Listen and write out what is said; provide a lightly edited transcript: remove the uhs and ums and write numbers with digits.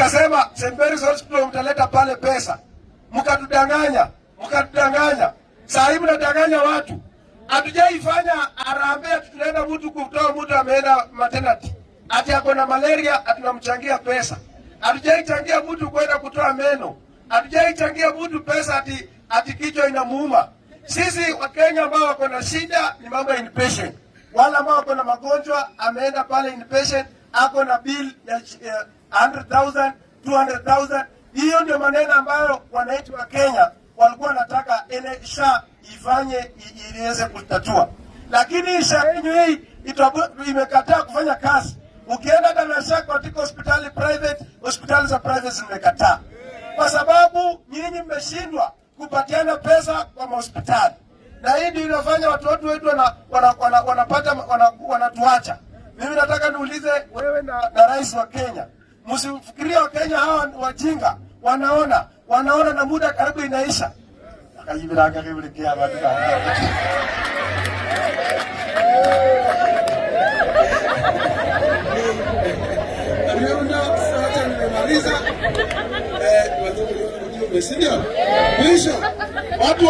mkasema St. Mary's Hospital mtaleta pale pesa, mkatudanganya. Sasa hivi mnadanganya watu. Hatujaifanya harambee, tunaenda mtu kutoa mtu ameenda maternity, ati ako na malaria, atunamchangia pesa. Hatujaichangia mtu kwenda kutoa meno. Hatujaichangia mtu pesa ati kichwa inamuuma. Sisi Wakenya ambao wako na shida ni mambo ya inpatient. Wala ambao wako na magonjwa ameenda pale inpatient, ako na bill ya 100,000, 200,000. Hiyo ndio maneno ambayo wananchi wa Kenya walikuwa wanataka SHA ifanye iweze kutatua. Lakini SHA yenyewe imekataa kufanya kazi. Ukienda na SHA katika hospitali private, hospitali za private zimekataa. Kwa sababu nyinyi mmeshindwa kupatiana pesa kwa hospitali. Na hii ndio inafanya watu wetu wanatuacha. Mimi nataka niulize wewe na rais wa Kenya. Msifikirie wa Kenya hawa wajinga, wanaona na muda karibu inaisha. Akajibira kia watu watu